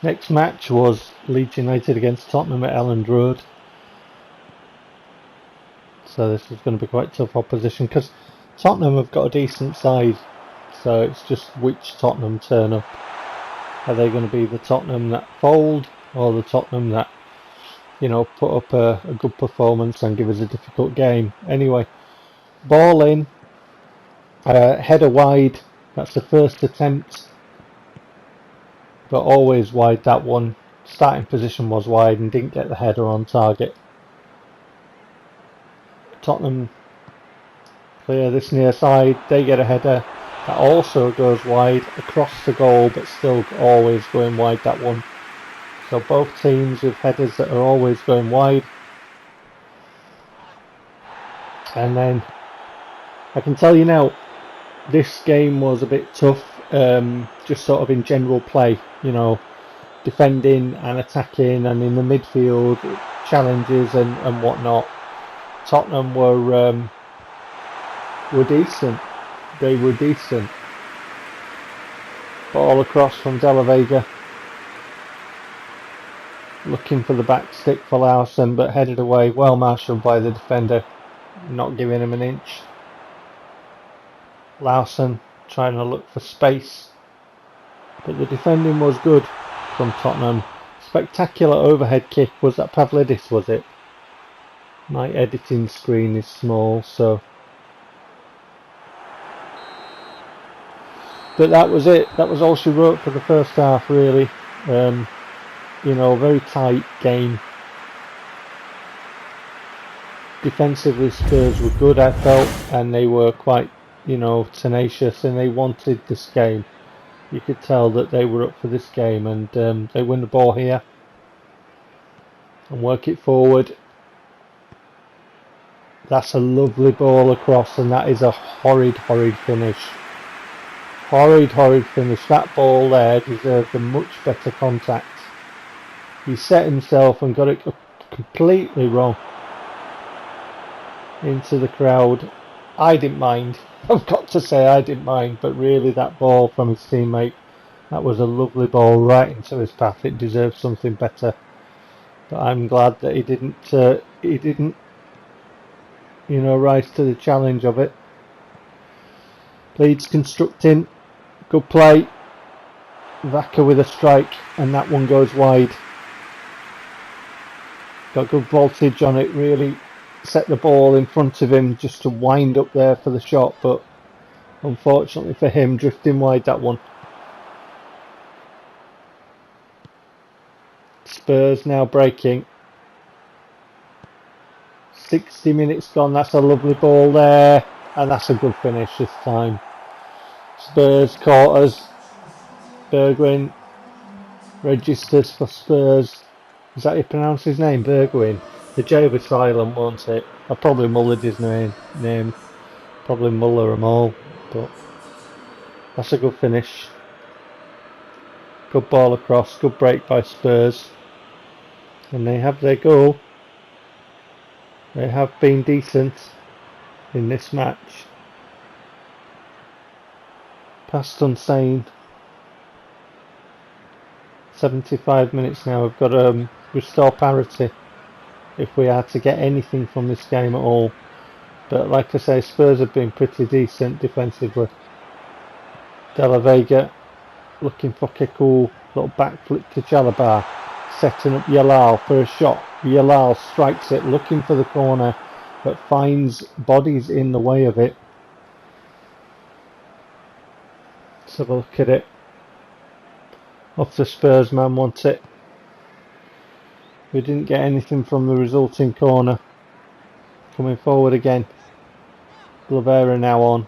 Next match was Leeds United against Tottenham at Elland Road. So this is going to be quite tough opposition because Tottenham have got a decent side. So it's just which Tottenham turn up. Are they going to be the Tottenham that fold, or the Tottenham that, you know, put up a good performance and give us a difficult game? Anyway, ball in, header wide. That's the first attempt, but always wide, that one. Starting position was wide and didn't get the header on target. Tottenham clear this near side, they get a header that also goes wide across the goal, but still always going wide, that one. So both teams with headers that are always going wide. And then I can tell you now, this game was a bit tough, just sort of in general play, you know, defending and attacking, and in the midfield challenges and whatnot. Tottenham were decent. They were decent. Ball across from De La Vega, looking for the back stick for Lawson, but headed away, well marshalled by the defender, not giving him an inch. Lawson trying to look for space, but the defending was good from Tottenham. Spectacular overhead kick. Was that Pavlidis, was it? My editing screen is small, so. But that was it. That was all she wrote for the first half, really. You know, very tight game. Defensively, Spurs were good, I felt, and they were quite, you know, tenacious, and they wanted this game. You could tell that they were up for this game, and they win the ball here and work it forward. That's a lovely ball across, and that is a horrid finish. Horrid finish. That ball there deserved a much better contact. He set himself and got it completely wrong into the crowd. I didn't mind. I've got to say I didn't mind, but really that ball from his teammate, that was a lovely ball right into his path. It deserved something better. But I'm glad that he didn't, you know, rise to the challenge of it. Leeds constructing. Good play. Vaca with a strike, and that one goes wide. Got good voltage on it, really set the ball in front of him just to wind up there for the shot, but unfortunately for him, drifting wide, that one. Spurs now breaking. 60 minutes gone. That's a lovely ball there, and that's a good finish this time. Spurs caught us. Bergwijn registers for Spurs. Is that how you pronounce his name? Bergwijn. The J was silent, won't it? I probably mullered his name. Probably muller them all, but that's a good finish. Good ball across, good break by Spurs. And they have their goal. They have been decent in this match. Past unsane. 75 minutes now. We've got to restore parity if we are to get anything from this game at all. But like I say, Spurs have been pretty decent defensively. De La Vega looking for Kekou. Little backflip to Jalabar. Setting up Yalal for a shot. Yalal strikes it, looking for the corner, but finds bodies in the way of it. Let's have a look at it. Off the Spurs man wants it. We didn't get anything from the resulting corner. Coming forward again. Lavera now on.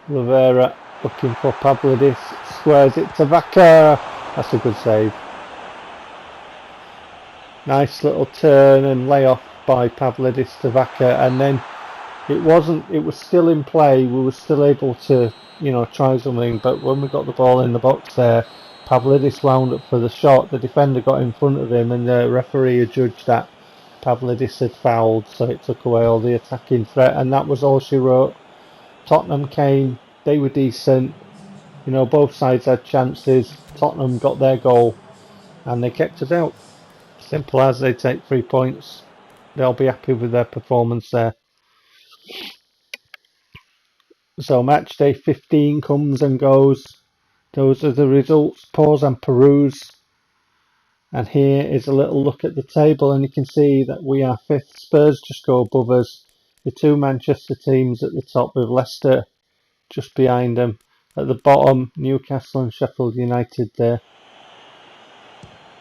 Lavera looking for Pavlidis. Squares it to Vaca. That's a good save. Nice little turn and layoff by Pavlidis to Vaca, and then it was still in play. We were still able to, you know, try something, but when we got the ball in the box there, Pavlidis wound up for the shot. The defender got in front of him, and the referee adjudged that Pavlidis had fouled, so it took away all the attacking threat, and that was all she wrote. Tottenham came, they were decent, You know, both sides had chances. Tottenham got their goal and they kept us out. Simple as. They take 3 points. They'll be happy with their performance there. So match day 15 comes and goes. Those are the results. Pause and peruse. And here is a little look at the table, and you can see that we are 5th. Spurs just go above us. The two Manchester teams at the top with Leicester just behind them. At the bottom, Newcastle and Sheffield United there.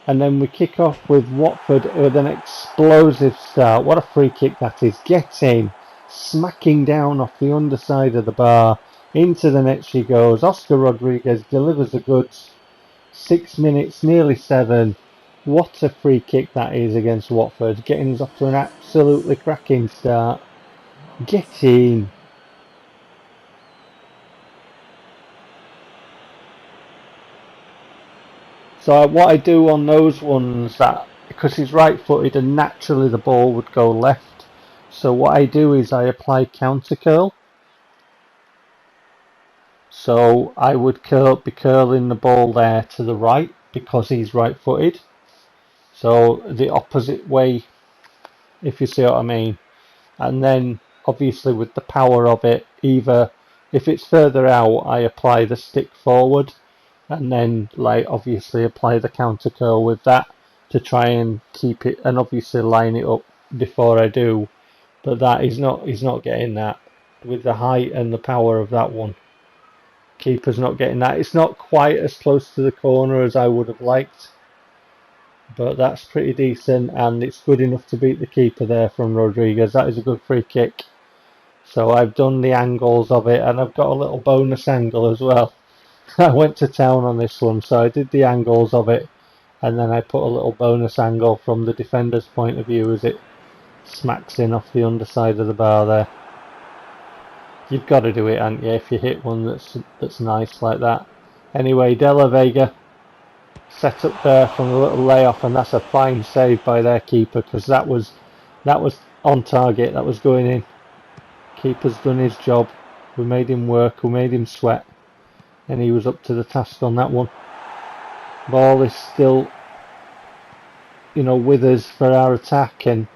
And then we kick off with Watford with an explosive start. What a free kick that is. Get in. Smacking down off the underside of the bar. Into the net she goes. Oscar Rodriguez delivers the goods. 6 minutes, nearly 7. What a free kick that is against Watford. Getting us off to an absolutely cracking start. Get in. So what I do on those ones, that because he's right-footed and naturally the ball would go left. So what I do is I apply counter curl. So I would be curling the ball there to the right because he's right-footed. So the opposite way, if you see what I mean. And then obviously with the power of it, either if it's further out, I apply the stick forward. And then, like, obviously apply the counter curl with that to try and keep it, and obviously line it up before I do. But that he's not getting that with the height and the power of that one. Keeper's not getting that. It's not quite as close to the corner as I would have liked, but that's pretty decent, and it's good enough to beat the keeper there from Rodriguez. That is a good free kick. So I've done the angles of it, and I've got a little bonus angle as well. I went to town on this one, so I did the angles of it, and then I put a little bonus angle from the defender's point of view as it smacks in off the underside of the bar there. You've got to do it, haven't you, if you hit one that's nice like that. Anyway, De La Vega set up there from the little layoff, and that's a fine save by their keeper, because that was on target, that was going in. Keeper's done his job. We made him work, we made him sweat, and he was up to the task on that one. Ball is still, with us for our attack, and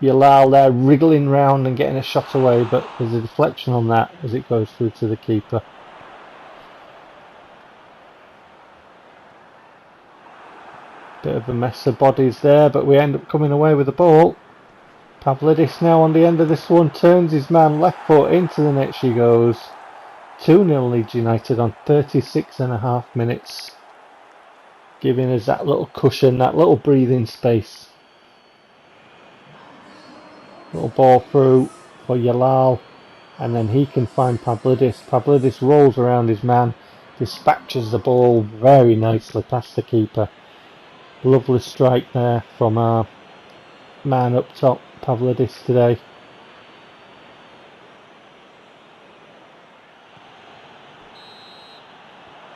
Yalal there wriggling round and getting a shot away, but there's a deflection on that as it goes through to the keeper. Bit of a mess of bodies there, but we end up coming away with the ball. Pavlidis now on the end of this one, turns his man left foot into the net she goes. 2-0 Leeds United on 36.5 minutes, giving us that little cushion, that little breathing space. Little ball through for Yalal, and then he can find Pavlidis. Pavlidis rolls around his man, dispatches the ball very nicely past the keeper. Lovely strike there from our man up top, Pavlidis, today.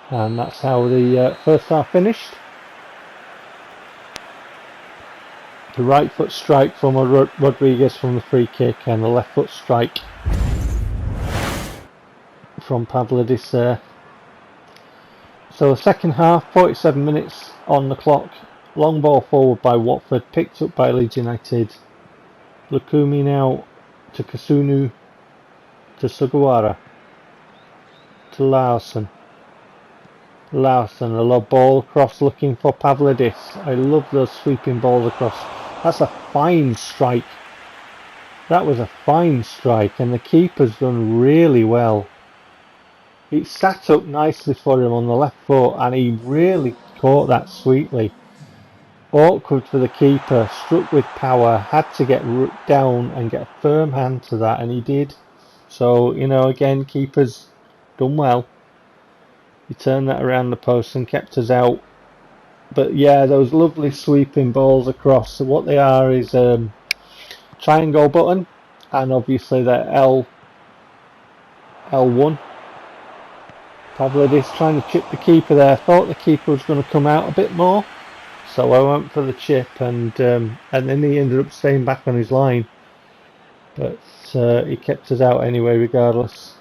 And that's how the first half finished. The right foot strike from Rodriguez from the free kick, and the left foot strike from Pavlidis there. So the second half, 47 minutes on the clock. Long ball forward by Watford, picked up by Leeds United. Lukumi now to Kasunu, to Sugawara, to Larson. A low ball across looking for Pavlidis. I love those sweeping balls across. That's a fine strike. That was a fine strike, and the keeper's done really well. It sat up nicely for him on the left foot, and he really caught that sweetly. Awkward for the keeper, struck with power, had to get down and get a firm hand to that, and he did. So, again, keeper's done well. He turned that around the post and kept us out. But yeah, those lovely sweeping balls across. So what they are is triangle button, and obviously they're L1. Pavlidis trying to chip the keeper there. Thought the keeper was going to come out a bit more, so I went for the chip, and then he ended up staying back on his line. But he kept us out anyway, regardless.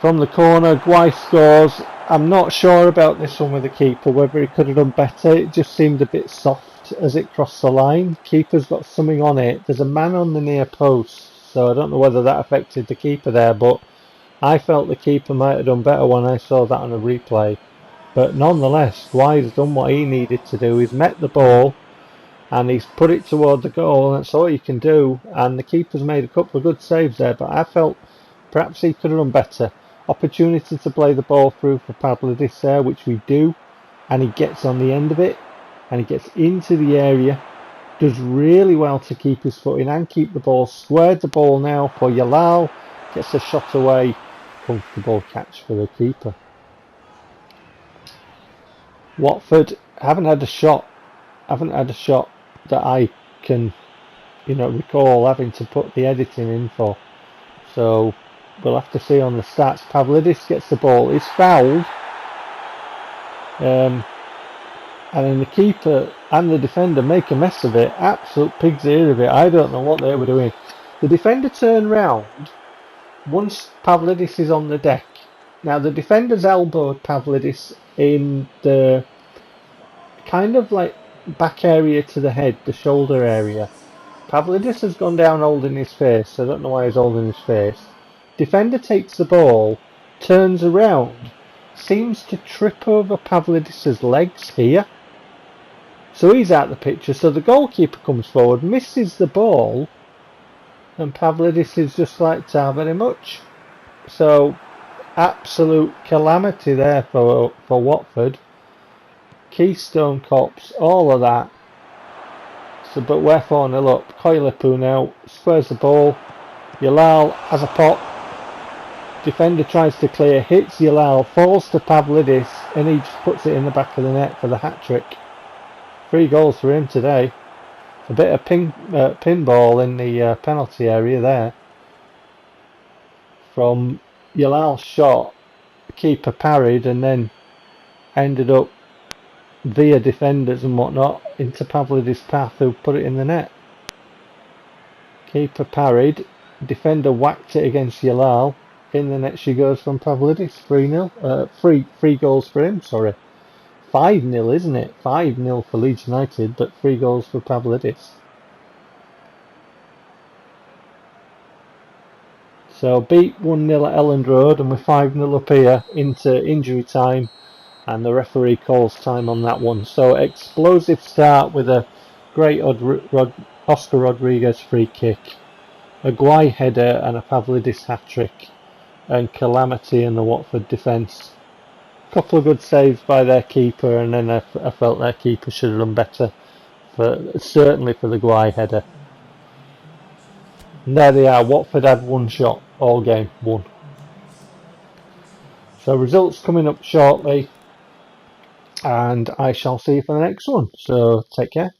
From the corner, Guy scores. I'm not sure about this one with the keeper, whether he could have done better. It just seemed a bit soft as it crossed the line. Keeper's got something on it. There's a man on the near post, so I don't know whether that affected the keeper there, but I felt the keeper might have done better when I saw that on a replay. But nonetheless, Gui's done what he needed to do. He's met the ball and he's put it toward the goal, and that's all you can do. And the keeper's made a couple of good saves there, but I felt perhaps he could have done better. Opportunity to play the ball through for Pavlidis there, which we do, and he gets on the end of it, and he gets into the area, does really well to keep his foot in and keep the ball, squared the ball now for Yalal, gets a shot away, comfortable catch for the keeper. Watford haven't had a shot that I can recall having to put the editing in for, so we'll have to see on the stats. Pavlidis gets the ball, he's fouled, and then the keeper and the defender make a mess of it, absolute pig's ear of it. I don't know what they were doing. The defender turned round once Pavlidis is on the deck. Now the defender's elbowed Pavlidis in the kind of like back area to the head, the shoulder area. Pavlidis has gone down holding his face. I don't know why he's holding his face. Defender takes the ball, turns around, seems to trip over Pavlidis' legs here. So he's out the picture. So the goalkeeper comes forward, misses the ball, and Pavlidis is just like, "Ta very much." So absolute calamity there for Watford. Keystone Cops, all of that. So, but we're 4-0 up. Koilepu now squares the ball. Yalal has a pop. Defender tries to clear, hits Yalal, falls to Pavlidis, and he just puts it in the back of the net for the hat-trick. 3 goals for him today. A bit of pinball in the penalty area there. From Yalal's shot, the keeper parried and then ended up via defenders and whatnot into Pavlidis' path, who put it in the net. Keeper parried, defender whacked it against Yalal. In the net she goes from Pavlidis. 3-0. Three goals for him, sorry. 5-0, isn't it? 5-0 for Leeds United, but 3 goals for Pavlidis. So beat 1-0 at Elland Road, and we're 5-0 up here into injury time, and the referee calls time on that one. So explosive start with a great Oscar Rodriguez free kick, a Guay header and a Pavlidis hat-trick, and calamity in the Watford defence. Couple of good saves by their keeper, and then I felt their keeper should have done better, certainly for the Guay header. And there they are. Watford had 1 shot all game, 1. So results coming up shortly, and I shall see you for the next one. So take care.